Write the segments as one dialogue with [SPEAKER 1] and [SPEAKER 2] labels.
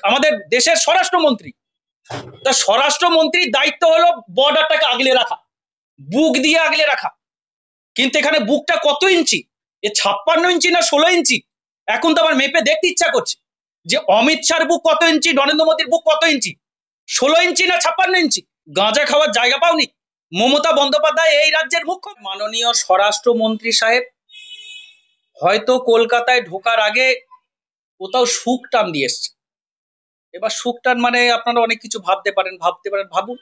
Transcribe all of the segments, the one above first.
[SPEAKER 1] আমাদের দেশের স্বরাষ্ট্রমন্ত্রী। তা স্বরাষ্ট্রমন্ত্রীর দায়িত্ব হলো বর্ডারটাকে আগলে রাখা, বুক দিয়ে আগলে রাখা। কিন্তু এখানে বুকটা কত ইঞ্চি? 56 ইঞ্চি না 16 ইঞ্চি? এখন তো আমার মেপে দেখতে ইচ্ছা করছে যে অমিত শাহর বুক কত ইঞ্চি, নরেন্দ্র মোদীর বুক কত ইঞ্চি, 16 ইঞ্চি না 56 ইঞ্চি? গাঁজা খাওয়ার জায়গা পাওনি? মমতা বন্দ্যোপাধ্যায় এই রাজ্যের মুখ্য। মাননীয় স্বরাষ্ট্রমন্ত্রী সাহেব হয়তো কলকাতায় ঢোকার আগে কোথাও সুখ টান দিয়ে এসছে। এবার সুখ টান মানে আপনারা অনেক কিছু ভাবতে পারেন, ভাবুন।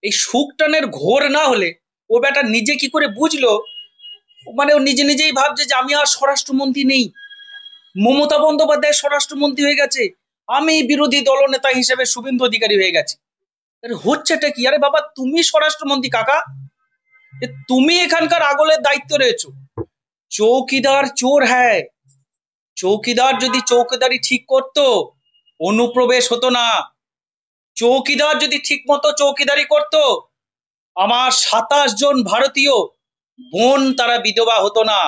[SPEAKER 1] এই সুখ টানের ঘোর না হলে ও বেটা নিজে কি করে বুঝলো? মানে ও নিজে নিজেই ভাবছে যে আমি আর স্বরাষ্ট্রমন্ত্রী নেই, মমতা বন্দ্যোপাধ্যায় স্বরাষ্ট্রমন্ত্রী হয়ে গেছে, আমি বিরোধী দলনেতা হিসেবে শুভেন্দু অধিকারী হয়ে গেছে। হচ্ছেটা কি? আরে বাবা, তুমি স্বরাষ্ট্রমন্ত্রী কাকা, তুমি এখানকার আগলের দায়িত্ব রয়েছো। চৌকিদার চোর হ্যায়। চৌকিদার যদি চৌকিদারি ঠিক করতো অনুপ্রবেশ হতো না। চৌকিদার যদি ঠিক মতো চৌকিদারি করতো আমার 27 জন ভারতীয় বোন তারা বিধবা হতো না।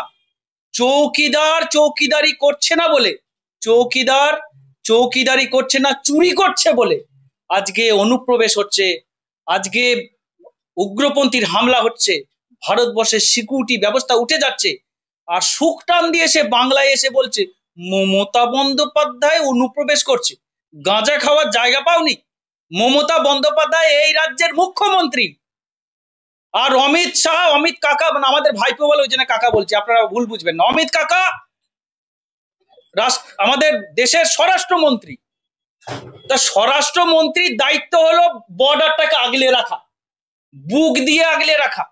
[SPEAKER 1] চৌকিদার চৌকিদারি করছে না বলে, চৌকিদার চৌকিদারি করছে না, চুরি করছে বলে আজকে অনুপ্রবেশ হচ্ছে, আজকে উগ্রপন্থীর হামলা হচ্ছে, ভারতবর্ষের সিকিউরিটি ব্যবস্থা উঠে যাচ্ছে। আর সুখ টান দিয়ে সে বাংলায় এসে বলছে মমতা বন্দ্যোপাধ্যায় অনুপ্রবেশ করছে। গাঁজা খাওয়ার জায়গা পাওনি? মমতা বন্দ্যোপাধ্যায় এই রাজ্যের মুখ্যমন্ত্রী। আর অমিত শাহ, অমিত কাকা, মানে আমাদের ভাইপো বলে ওই জন্য কাকা বলছি, আপনারা ভুল বুঝবেন না। অমিত কাকা আমাদের দেশের স্বরাষ্ট্রমন্ত্রী। তা স্বরাষ্ট্রমন্ত্রীর দায়িত্ব হলো বর্ডারটাকে আগলে রাখা, বুক দিয়ে আগলে রাখা।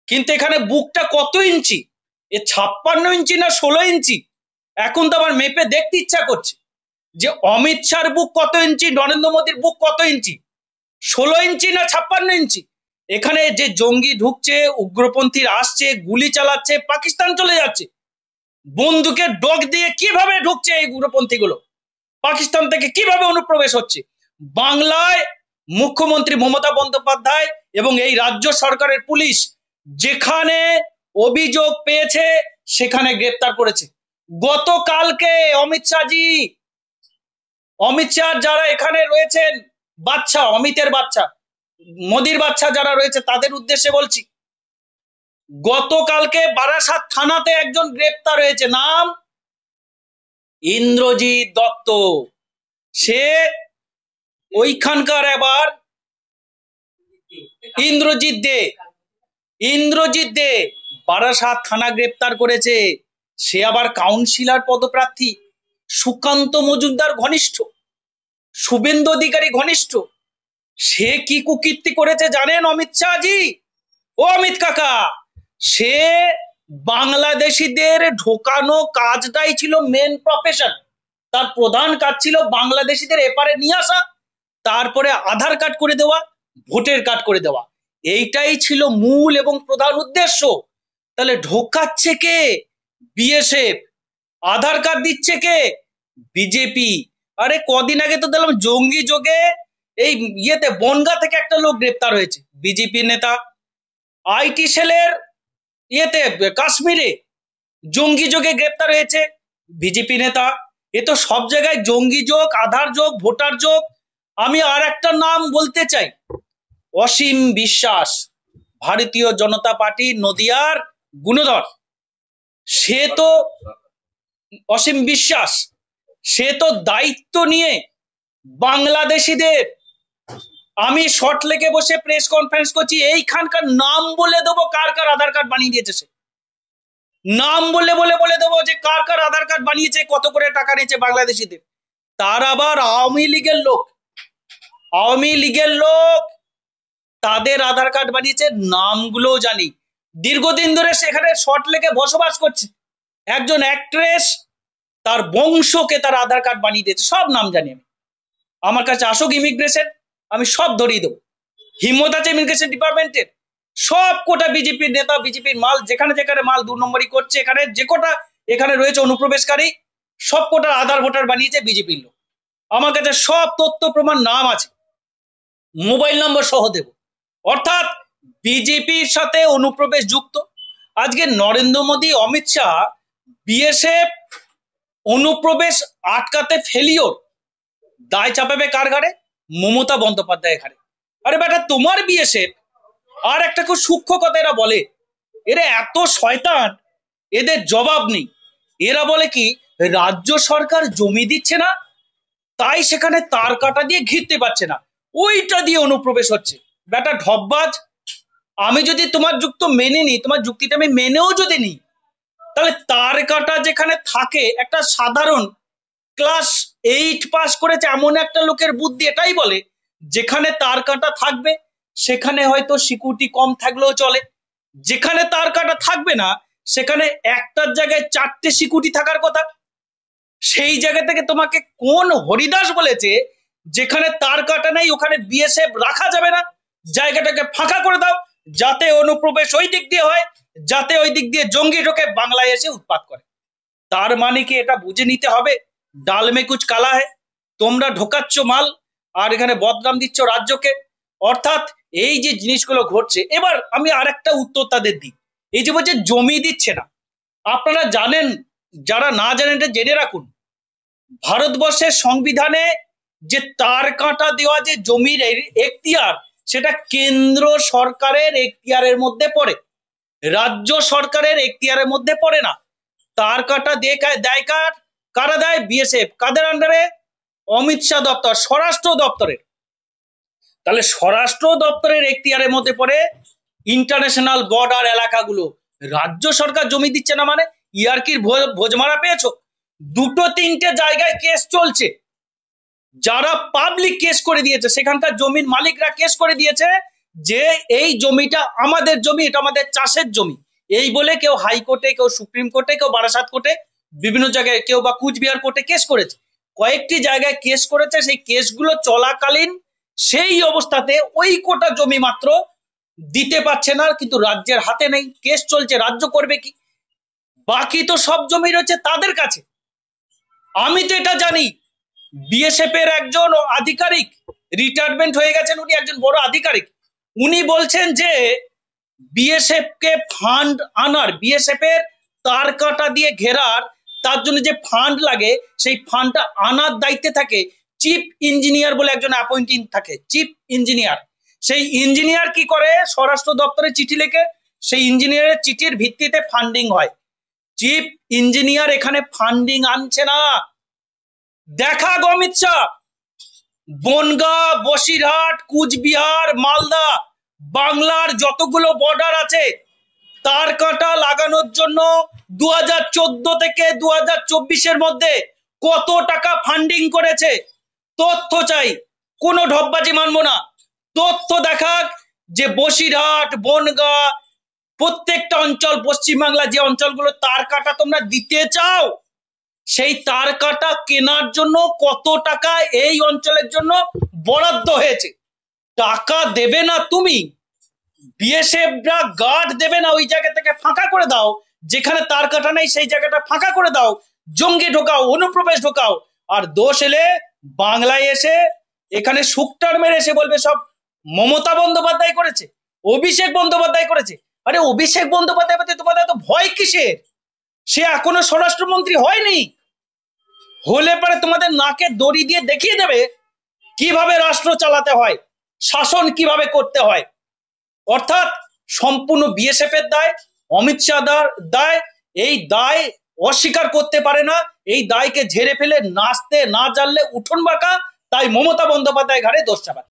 [SPEAKER 1] কিন্তু এখানে বুকটা কত ইঞ্চি? 56 ইঞ্চি না 16 ইঞ্চি? এখন তো আমার মেপে দেখতে ইচ্ছা করছে যে অমিত শাহর বুক কত ইঞ্চি, নরেন্দ্র মোদীর বুক কত ইঞ্চি, 16 ইঞ্চি না 56 ইঞ্চি? এখানে যে জঙ্গি ঢুকছে, উগ্রপন্থীরা আসছে, গুলি চালাচ্ছে, পাকিস্তান চলে যাচ্ছে, বন্দুকের ডগ দিয়ে কিভাবে ঢুকছে এই উগ্রপন্থীগুলো, পাকিস্তান থেকে কিভাবে অনুপ্রবেশ হচ্ছে, বাংলায় মুখ্যমন্ত্রী মমতা বন্দ্যোপাধ্যায় এবং এই রাজ্য সরকারের পুলিশ যেখানে অভিযোগ পেয়েছে সেখানে গ্রেপ্তার করেছে। গতকালকে অমিত শাহ যারা এখানে রয়েছেন, বাচ্চা, অমিতের বাচ্চা, মোদির বাচ্চা যারা রয়েছে তাদের উদ্দেশ্যে বলছি, গতকালকে বারাসাত থানাতে একজন গ্রেপ্তার হয়েছে, নাম ইন্দ্রজিৎ দত্ত। সে ওইখানকার এবার ইন্দ্রজিৎ দে বারাসাত থানা গ্রেপ্তার করেছে। সে আবার কাউন্সিলর পদপ্রার্থী, সুকান্ত মজুমদার ঘনিষ্ঠ, শুভেন্দু অধিকারী ঘনিষ্ঠ। সে কি কুকীর্তি করেছে জানেন অমিত শাহজি? ও অমিত কাকা, সে বাংলাদেশিদের ঢোকানো কাজটাই ছিল মেন প্রফেশন। তার প্রধান কাজ ছিল বাংলাদেশিদের এপারে নিয়ে আসা, তারপরে আধার কার্ড করে দেওয়া, ভোটার কার্ড করে দেওয়া। এইটাই ছিল মূল এবং প্রধান উদ্দেশ্য। তাহলে ঢোকাচ্ছে কে? বিএসএফ। আধার কার্ড দিচ্ছে কে? বিজেপি। আরে কদিন আগে তো দেখলাম জঙ্গি যোগে এই ইয়েতে বনগা থেকে একটা লোক গ্রেপ্তার হয়েছে, বিজেপি নেতা। আইটি সেলের ইয়েতে কাশ্মীরে জঙ্গি যোগে গ্রেপ্তার হয়েছে, বিজেপি নেতা। এ তো সব জায়গায় জঙ্গি যোগ, আধার যোগ, ভোটার যোগ। আমি আর একটা নাম বলতে চাই, অসীম বিশ্বাস, ভারতীয় জনতা পার্টি নদিয়ার গুণধর। সে তো অসীম বিশ্বাস, সে তো দায়িত্ব নিয়ে বাংলাদেশিদের, আমি শর্টলেকে বসে প্রেস কনফারেন্স করছি, এইখানকার নাম বলে দেবো কার কার আধার কার্ড বানিয়ে দিয়েছে। সে নাম বলে দেবো যে কার কার আধার কার্ড বানিয়েছে, কত করে টাকা নিয়েছে বাংলাদেশিদের। তার আবার আওয়ামী লীগের লোক, তাদের আধার কার্ড বানিয়েছে, নামগুলো জানি। দীর্ঘদিন ধরে সেখানে শর্টলেকে বসবাস করছে একজন অ্যাক্ট্রেস, তার বংশকে তার আধার কার্ড বানিয়ে দিয়েছে, সব নাম জানি আমি। আমার কাছে আসুক ইমিগ্রেশন, আমি সব ধরিয়ে দেবো। হিম্মত আছে ইমিগ্রেশন ডিপার্টমেন্টের? সব কোটা বিজেপির নেতা, বিজেপির মাল, যেখানে যেখানে মাল 2 নম্বরই করছে, এখানে যে কোটা এখানে রয়েছে অনুপ্রবেশকারী, সব কোটার আধার ভোটার বানিয়েছে বিজেপির লোক। আমার কাছে সব তথ্য প্রমাণ, নাম আছে, মোবাইল নম্বর সহ দেব। অর্থাৎ বিজেপির সাথে অনুপ্রবেশ যুক্ত। আজকে নরেন্দ্র মোদী, অমিত শাহ, বিএসএফ অনুপ্রবেশ আটকাতে ফেলিওর, দায় চাপাবে কার ঘাড়ে? মমতা বন্দ্যোপাধ্যায়ের ঘাড়ে। আরে বেটা, তোমার বিএসএফ আর একটা খুব সূক্ষ্ম কথা এরা বলে, এরা এত শয়তান, এদের জবাব নেই। এরা বলে কি, রাজ্য সরকার জমি দিচ্ছে না, তাই সেখানে তার কাটা দিয়ে ঘিরতে পারছে না, ওইটা দিয়ে অনুপ্রবেশ হচ্ছে। বেটা ঢপবাজ, আমি যদি তোমার যুক্ত মেনে নিই, তোমার যুক্তিটা আমি মেনেও যদি নিই, তাহলে তার কাটা যেখানে থাকে, একটা সাধারণ ক্লাস 8 পাস করেছে এমন একটা লোকের বুদ্ধি এটাই বলে, যেখানে তার কাটা থাকবে সেখানে হয়তো সিকিউরিটি কম থাকলেও চলে, যেখানে তার কাটা থাকবে না সেখানে একটার জায়গায় 4টে সিকিউরিটি থাকার কথা। সেই জায়গা থেকে তোমাকে কোন হরিদাস বলেছে যেখানে তার কাটা নেই ওখানে বিএসএফ রাখা যাবে না, জায়গাটাকে ফাঁকা করে দাও, যাতে অনুপ্রবেশ ওই দিক দিয়ে হয়, যাতে ওই দিক দিয়ে জঙ্গি ঢোকে বাংলায় এসে উৎপাত করে। তার মানে কি এটা বুঝে নিতে হবে, ডাল মে কুচ কালা है, তোমরা ঢোকাচ্ছ মাল আর এখানে বদনাম দিচ্ছ রাজ্যকে। অর্থাৎ এই যে জিনিসগুলো ঘটছে, এবার আমি আরেকটা উত্তর তাদের দিই। এই যে বলছে জমি দিচ্ছে না, আপনারা জানেন, যারা না জানেন এটা জেনে রাখুন, ভারতবর্ষের সংবিধানে যে তার কাঁটা দেওয়া যে জমির এখতিয়ার, সেটা কেন্দ্র সরকারের এখতিয়ারের মধ্যে পড়ে, রাজ্য সরকারের এখতিয়ারের মধ্যে পড়ে না। তার কাটা দেয় কারা দেয়? বিএসএফ। কাদের আন্ডারে? অমিত শাহ দপ্তর, স্বরাষ্ট্র দপ্তরের। তাহলে স্বরাষ্ট্র দপ্তরের এখতিয়ারের মধ্যে পড়ে ইন্টারন্যাশনাল বর্ডার এলাকাগুলো। রাজ্য সরকার জমি দিচ্ছে না মানে ইয়ার্কির ভোজমারা পেয়েছো? 2-3টে জায়গায় কেস চলছে, যারা পাবলিক কেস করে দিয়েছে, সেখানকার জমির মালিকরা কেস করে দিয়েছে যে এই জমিটা আমাদের জমি, এটা আমাদের চাষের জমি, এই বলে কেউ হাইকোর্টে, কেউ সুপ্রিম কোর্টে, কেউ বারাসাত কোর্টে, বিভিন্ন জায়গায়, কেউ বা কুচবিহার কোর্টে কেস করেছে। কয়েকটি জায়গায় কেস করেছে, সেই কেসগুলো চলাকালীন সেই অবস্থাতে ওই কোটা জমি মাত্র দিতে পারছে না, কিন্তু রাজ্যের হাতে নেই, কেস চলছে, রাজ্য করবে কি? বাকি তো সব জমি রয়েছে তাদের কাছে। আমি তো এটা জানি, বিএসএফ এর একজন আধিকারিক রিটায়ারমেন্ট হয়ে গেছেন, উনি একজন বড় আধিকারিক, উনি বলছেন যে বিএসএফ কে ফান্ড আনার, বিএসএফ এর তার কাটা দিয়ে ঘেরার, তার জন্য যে ফান্ড লাগে সেই ফান্ডটা আনার দায়িত্বে থাকে চিফ ইঞ্জিনিয়ার বলে একজন অ্যাপয়েন্টিং থাকে, চিফ ইঞ্জিনিয়ার। সেই ইঞ্জিনিয়ার কি করে? স্বরাষ্ট্র দপ্তরে চিঠি লেখে, সেই ইঞ্জিনিয়ারের চিঠির ভিত্তিতে ফান্ডিং হয়। চিফ ইঞ্জিনিয়ার এখানে ফান্ডিং আনছে না। দেখা অমিত শাহ, বনগাঁ, বসিরহাট, কুচবিহার, মালদা, বাংলার যতগুলো বর্ডার আছে তার কাঁটা লাগানোর জন্য 2014 থেকে 2024-এর মধ্যে কত টাকা ফান্ডিং করেছে তথ্য চাই, কোনো ঢপবাজি মানবো না। তথ্য দেখাক যে বসিরহাট, বনগাঁ, প্রত্যেকটা অঞ্চল, পশ্চিমবাংলা যে অঞ্চলগুলো তার কাটা তোমরা দিতে চাও, সেই তার কাটা কেনার জন্য কত টাকা এই অঞ্চলের জন্য বরাদ্দ হয়েছে। টাকা দেবে না তুমি, বিএসএফরা গার্ড দেবে না, ওই জায়গা থেকে ফাঁকা করে দাও, যেখানে তার কাটা নেই সেই জায়গাটা ফাঁকা করে দাও, জঙ্গি ঢোকাও, অনুপ্রবেশ ঢোকাও, আর দোষ এলে বাংলায় এসে এখানে শুকটার মেরে এসে বলবে সব মমতা বন্দ্যোপাধ্যায় করেছে, অভিষেক বন্দ্যোপাধ্যায় করেছে। আরে অভিষেক বন্দ্যোপাধ্যায় প্রতি তোমাদের এত ভয় কিসের? সে এখনো স্বরাষ্ট্রমন্ত্রী হয়নি, হলে পরে তোমাদের নাকে দড়ি দিয়ে দেখিয়ে দেবে কিভাবে রাষ্ট্র চালাতে হয়, শাসন কিভাবে করতে হয়। অর্থাৎ সম্পূর্ণ বিএসএফ এর দায়, অমিত শাহ দায়, এই দায় অস্বীকার করতে পারে না, এই দায়কে ঝেড়ে ফেলে নাচতে না জানলে উঠোন বাঁকা, তাই মমতা বন্দ্যোপাধ্যায় ঘাড়ে দোষ চাপায়।